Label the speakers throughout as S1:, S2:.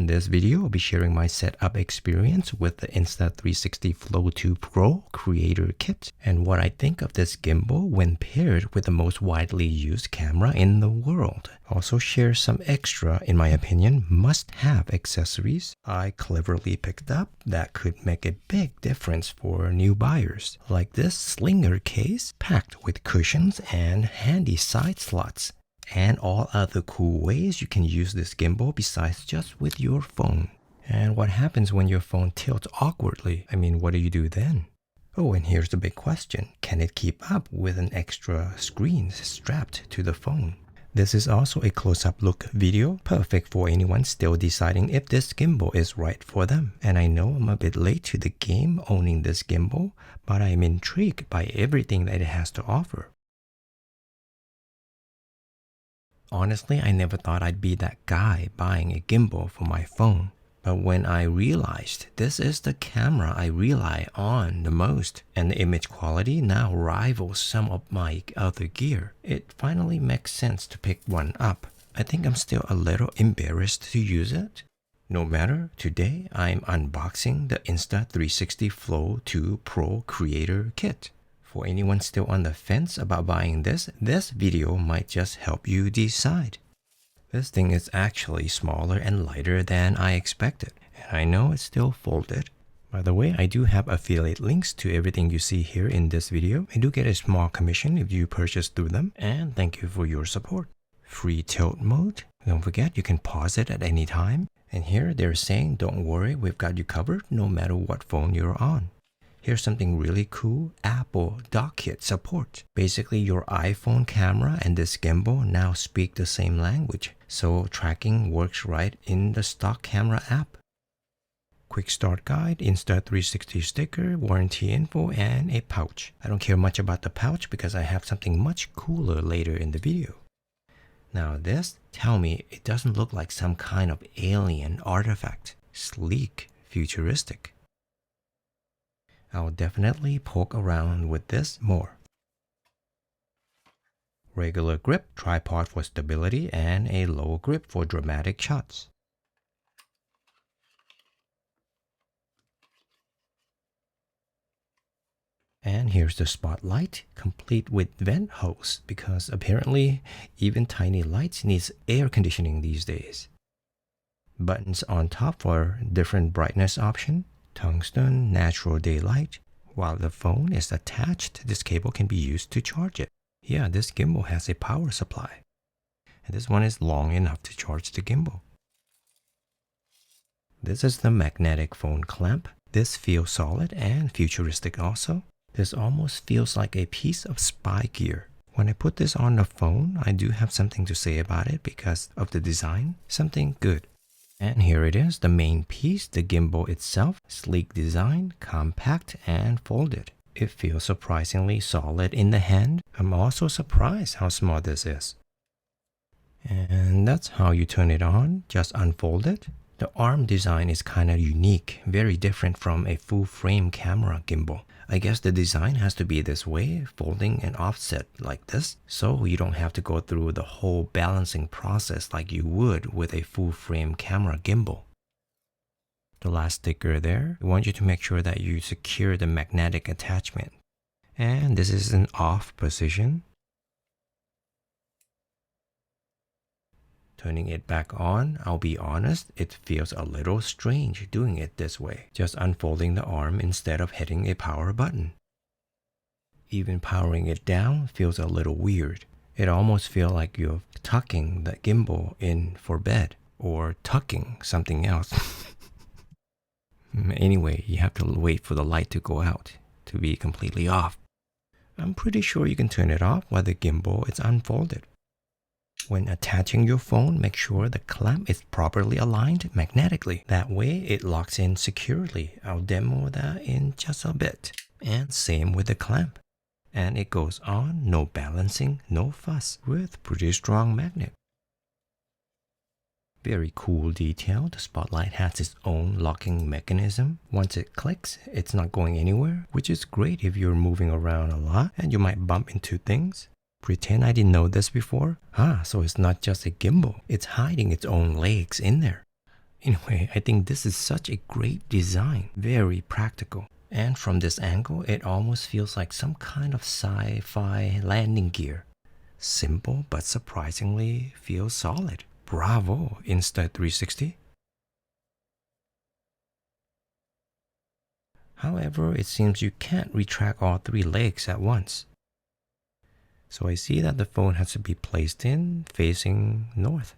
S1: In this video, I'll be sharing my setup experience with the Insta360 Flow 2 Pro Creator Kit and what I think of this gimbal when paired with the most widely used camera in the world. Also share some extra, in my opinion, must-have accessories I cleverly picked up that could make a big difference for new buyers, like this slinger case packed with cushions and handy side slots, and all other cool ways you can use this gimbal besides just with your phone. And what happens when your phone tilts awkwardly? I mean, what do you do then? Oh, and here's the big question. Can it keep up with an extra screen strapped to the phone? This is also a close-up look video, perfect for anyone still deciding if this gimbal is right for them. And I know I'm a bit late to the game owning this gimbal, but I'm intrigued by everything that it has to offer. Honestly, I never thought I'd be that guy buying a gimbal for my phone. But when I realized this is the camera I rely on the most, and the image quality now rivals some of my other gear, it finally makes sense to pick one up. I think I'm still a little embarrassed to use it. No matter, today I'm unboxing the Insta360 Flow 2 Pro Creator Kit. For anyone still on the fence about buying this video might just help you decide. This thing is actually smaller and lighter than I expected, and I know it's still folded. By the way, I do have affiliate links to everything you see here in this video. I do get a small commission if you purchase through them, and thank you for your support. Free tilt mode. Don't forget you can pause it at any time. And here they're saying, don't worry, we've got you covered no matter what phone you're on. Here's something really cool, Apple DockKit support. Basically, your iPhone camera and this gimbal now speak the same language, so tracking works right in the stock camera app. Quick start guide, Insta360 sticker, warranty info, and a pouch. I don't care much about the pouch because I have something much cooler later in the video. Now this, tell me it doesn't look like some kind of alien artifact. Sleek, futuristic. I'll definitely poke around with this more. Regular grip, tripod for stability, and a low grip for dramatic shots. And here's the spotlight, complete with vent hose, because apparently even tiny lights needs air conditioning these days. Buttons on top for different brightness option. Tungsten, natural daylight. While the phone is attached, this cable can be used to charge it. Yeah, this gimbal has a power supply. And this one is long enough to charge the gimbal. This is the magnetic phone clamp. This feels solid and futuristic also. This almost feels like a piece of spy gear. When I put this on the phone, I do have something to say about it because of the design. Something good. And here it is, the main piece, the gimbal itself. Sleek design, compact and folded. It feels surprisingly solid in the hand. I'm also surprised how small this is. And that's how you turn it on, just unfold it. The arm design is kind of unique, very different from a full frame camera gimbal. I guess the design has to be this way, folding and offset like this, so you don't have to go through the whole balancing process like you would with a full frame camera gimbal. The last sticker there, I want you to make sure that you secure the magnetic attachment. And this is an off position. Turning it back on, I'll be honest, it feels a little strange doing it this way, just unfolding the arm instead of hitting a power button. Even powering it down feels a little weird. It almost feels like you're tucking the gimbal in for bed, or tucking something else. Anyway, you have to wait for the light to go out to be completely off. I'm pretty sure you can turn it off while the gimbal is unfolded. When attaching your phone, make sure the clamp is properly aligned magnetically. That way it locks in securely. I'll demo that in just a bit. And same with the clamp. And it goes on, no balancing, no fuss, with pretty strong magnet. Very cool detail. The spotlight has its own locking mechanism. Once it clicks, it's not going anywhere, which is great if you're moving around a lot and you might bump into things. Pretend I didn't know this before. So it's not just a gimbal. It's hiding its own legs in there. Anyway, I think this is such a great design, very practical. And from this angle, it almost feels like some kind of sci-fi landing gear. Simple, but surprisingly feels solid. Bravo, Insta360. However, it seems you can't retract all three legs at once. So I see that the phone has to be placed in facing north.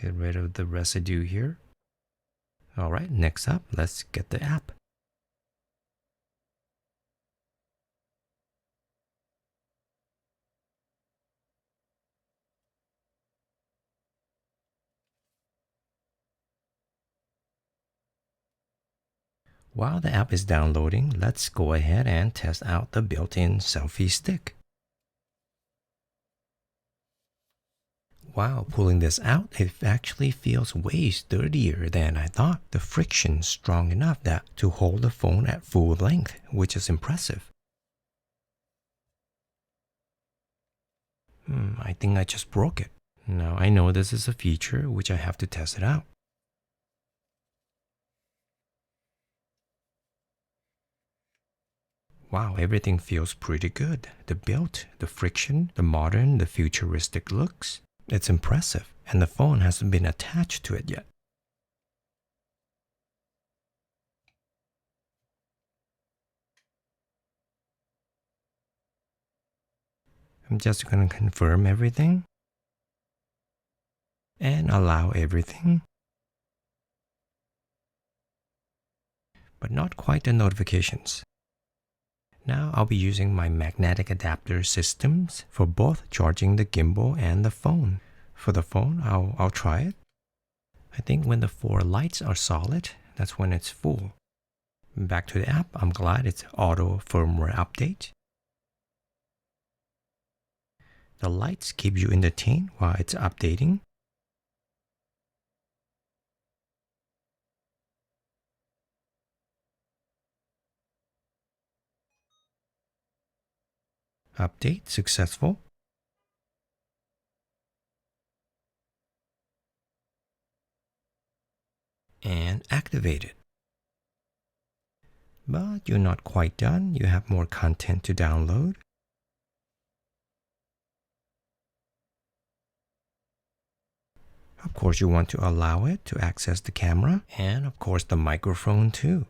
S1: Get rid of the residue here. Alright, next up, let's get the app. While the app is downloading, let's go ahead and test out the built-in selfie stick. Wow, pulling this out, it actually feels way sturdier than I thought. The friction's strong enough that to hold the phone at full length, which is impressive. I think I just broke it. Now I know this is a feature which I have to test it out. Wow, everything feels pretty good. The build, the friction, the modern, the futuristic looks. It's impressive, and the phone hasn't been attached to it yet. I'm just going to confirm everything and allow everything, but not quite the notifications. Now I'll be using my magnetic adapter systems for both charging the gimbal and the phone. For the phone, I'll try it. I think when the 4 lights are solid, that's when it's full. Back to the app, I'm glad it's auto firmware update. The lights keep you entertained while it's updating. Update successful. And activated. But you're not quite done. You have more content to download. Of course, you want to allow it to access the camera and of course the microphone too.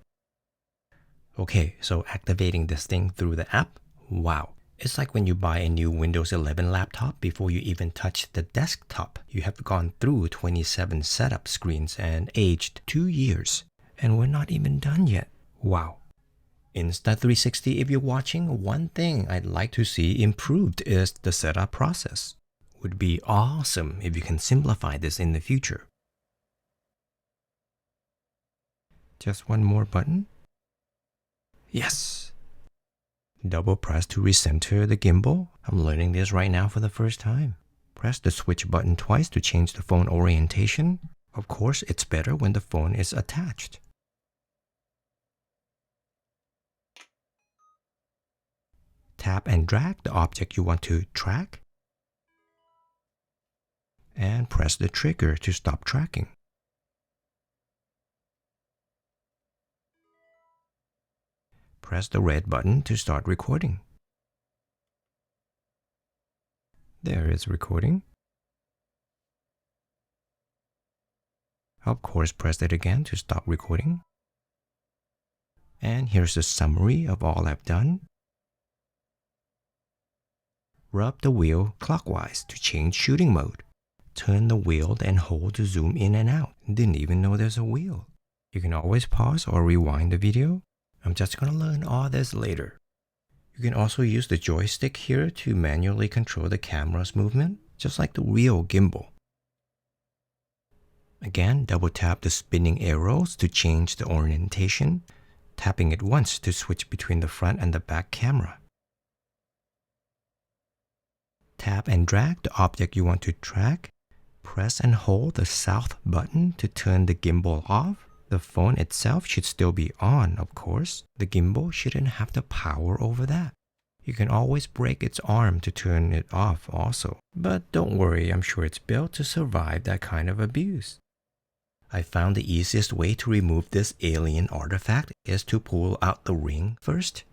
S1: Okay, so activating this thing through the app, wow. It's like when you buy a new Windows 11 laptop before you even touch the desktop. You have gone through 27 setup screens and aged 2 years. And we're not even done yet. Wow. Insta360, if you're watching, one thing I'd like to see improved is the setup process. Would be awesome if you can simplify this in the future. Just one more button. Yes. Double press to recenter the gimbal. I'm learning this right now for the first time. Press the switch button twice to change the phone orientation. Of course, it's better when the phone is attached. Tap and drag the object you want to track. And press the trigger to stop tracking. Press the red button to start recording. There is recording. Of course, press it again to stop recording. And here's a summary of all I've done. Rub the wheel clockwise to change shooting mode. Turn the wheel and hold to zoom in and out. Didn't even know there's a wheel. You can always pause or rewind the video. I'm just gonna learn all this later. You can also use the joystick here to manually control the camera's movement, just like the real gimbal. Again, double tap the spinning arrows to change the orientation, tapping it once to switch between the front and the back camera. Tap and drag the object you want to track. Press and hold the south button to turn the gimbal off. The phone itself should still be on, of course. The gimbal shouldn't have the power over that. You can always break its arm to turn it off also. But don't worry, I'm sure it's built to survive that kind of abuse. I found the easiest way to remove this alien artifact is to pull out the ring first.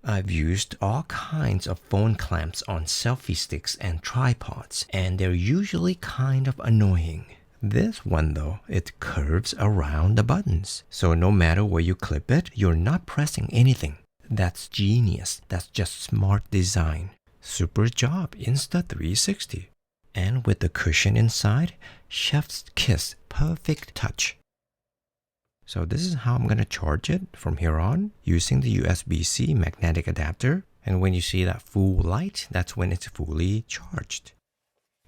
S1: I've used all kinds of phone clamps on selfie sticks and tripods, and they're usually kind of annoying. This one though, it curves around the buttons, so no matter where you clip it, you're not pressing anything. That's genius. That's just smart design. Super job, Insta360. And with the cushion inside, chef's kiss, perfect touch. So this is how I'm going to charge it from here on, using the USB-C magnetic adapter. And when you see that full light, that's when it's fully charged.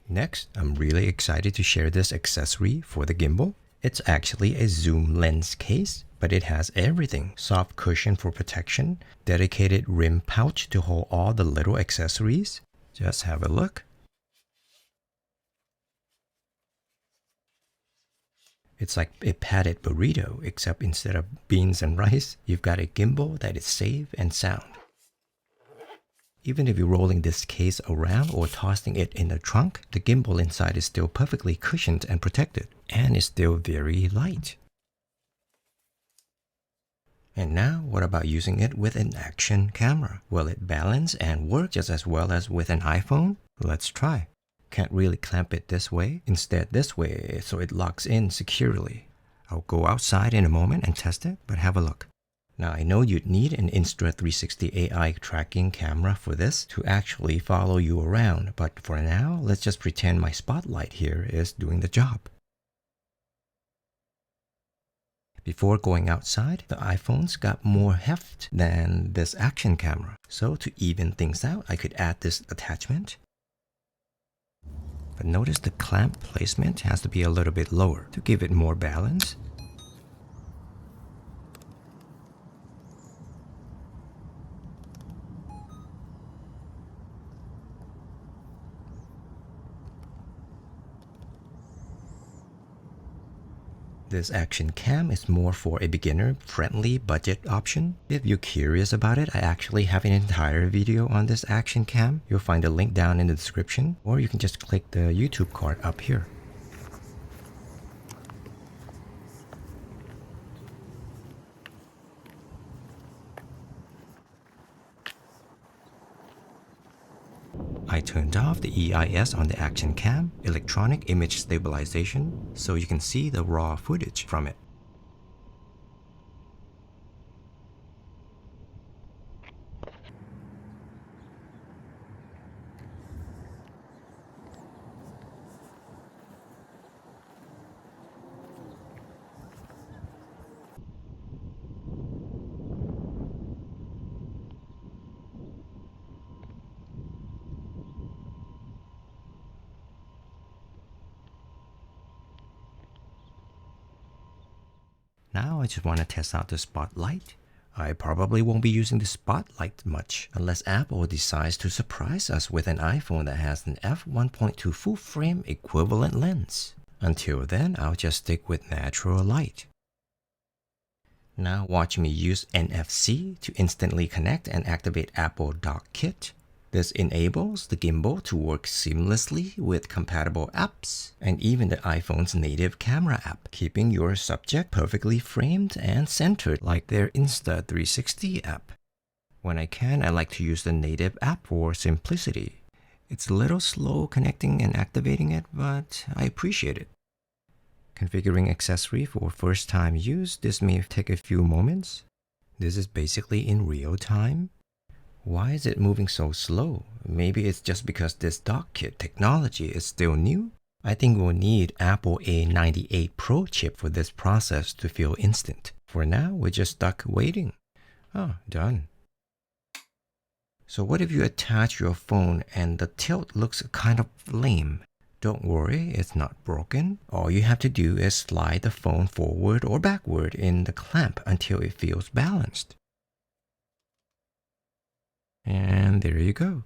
S1: Next, I'm really excited to share this accessory for the gimbal. It's actually a zoom lens case, but it has everything. Soft cushion for protection, dedicated rim pouch to hold all the little accessories. Just have a look. It's like a padded burrito, except instead of beans and rice, you've got a gimbal that is safe and sound. Even if you're rolling this case around or tossing it in the trunk, the gimbal inside is still perfectly cushioned and protected, and is still very light. And now, what about using it with an action camera? Will it balance and work just as well as with an iPhone? Let's try. Can't really clamp it this way, instead this way so it locks in securely. I'll go outside in a moment and test it, but have a look. Now I know you'd need an Insta360 AI tracking camera for this to actually follow you around, but for now, let's just pretend my spotlight here is doing the job. Before going outside, the iPhone's got more heft than this action camera. So to even things out, I could add this attachment. But notice the clamp placement has to be a little bit lower to give it more balance. This action cam is more for a beginner-friendly budget option. If you're curious about it, I actually have an entire video on this action cam. You'll find a link down in the description, or you can just click the YouTube card up here. I turned off the EIS on the action cam, electronic image stabilization, so you can see the raw footage from it. Now I just want to test out the spotlight. I probably won't be using the spotlight much unless Apple decides to surprise us with an iPhone that has an f1.2 full frame equivalent lens. Until then, I'll just stick with natural light. Now watch me use NFC to instantly connect and activate Apple DockKit. This enables the gimbal to work seamlessly with compatible apps and even the iPhone's native camera app, keeping your subject perfectly framed and centered like their Insta360 app. When I can, I like to use the native app for simplicity. It's a little slow connecting and activating it, but I appreciate it. Configuring accessory for first time use, this may take a few moments. This is basically in real time. Why is it moving so slow? Maybe it's just because this DockKit technology is still new? I think we'll need Apple A98 Pro chip for this process to feel instant. For now, we're just stuck waiting. Oh, done. So what if you attach your phone and the tilt looks kind of lame? Don't worry, it's not broken. All you have to do is slide the phone forward or backward in the clamp until it feels balanced. And there you go.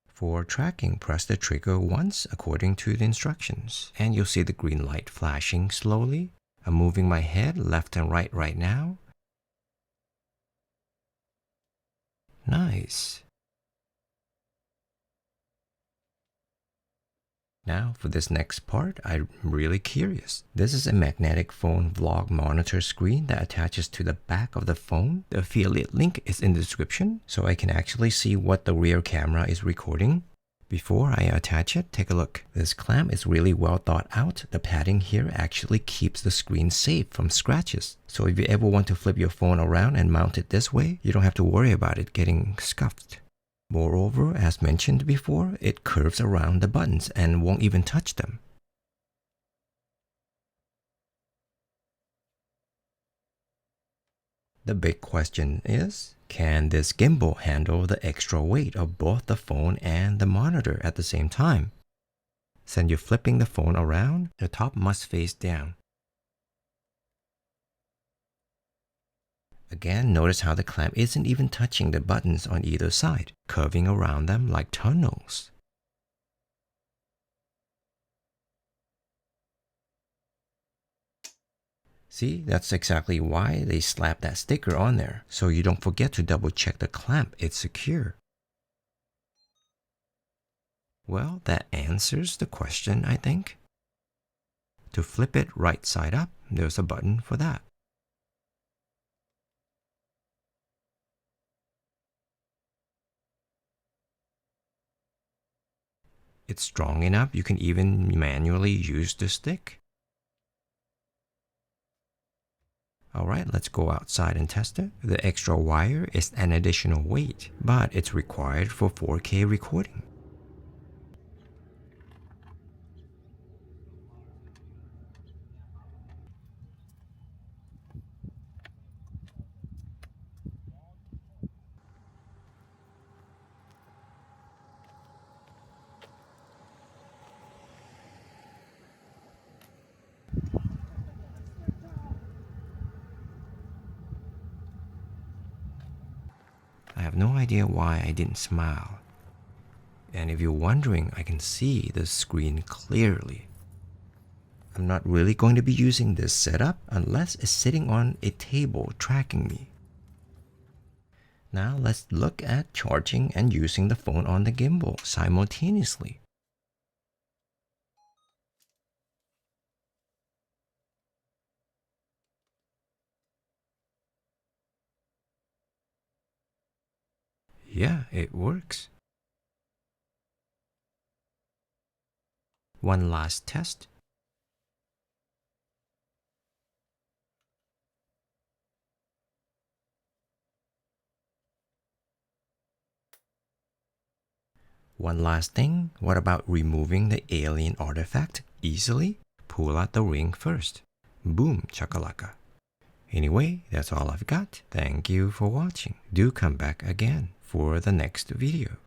S1: For tracking, press the trigger once according to the instructions, and you'll see the green light flashing slowly. I'm moving my head left and right now. Nice. Now for this next part, I'm really curious. This is a magnetic phone vlog monitor screen that attaches to the back of the phone. The affiliate link is in the description, so I can actually see what the rear camera is recording. Before I attach it, take a look. This clamp is really well thought out. The padding here actually keeps the screen safe from scratches. So if you ever want to flip your phone around and mount it this way, you don't have to worry about it getting scuffed. Moreover, as mentioned before, it curves around the buttons and won't even touch them. The big question is, can this gimbal handle the extra weight of both the phone and the monitor at the same time? Since you're flipping the phone around, the top must face down. Again, notice how the clamp isn't even touching the buttons on either side, curving around them like tunnels. See, that's exactly why they slap that sticker on there, so you don't forget to double check the clamp is secure. Well, that answers the question, I think. To flip it right side up, there's a button for that. It's strong enough you can even manually use the stick. Alright, let's go outside and test it. The extra wire is an additional weight, but it's required for 4K recording. I have no idea why I didn't smile. And if you're wondering, I can see the screen clearly. I'm not really going to be using this setup unless it's sitting on a table tracking me. Now let's look at charging and using the phone on the gimbal simultaneously. Yeah, it works. One last test. One last thing, what about removing the alien artifact easily? Pull out the ring first. Boom, chakalaka. Anyway, that's all I've got. Thank you for watching. Do come back again for the next video.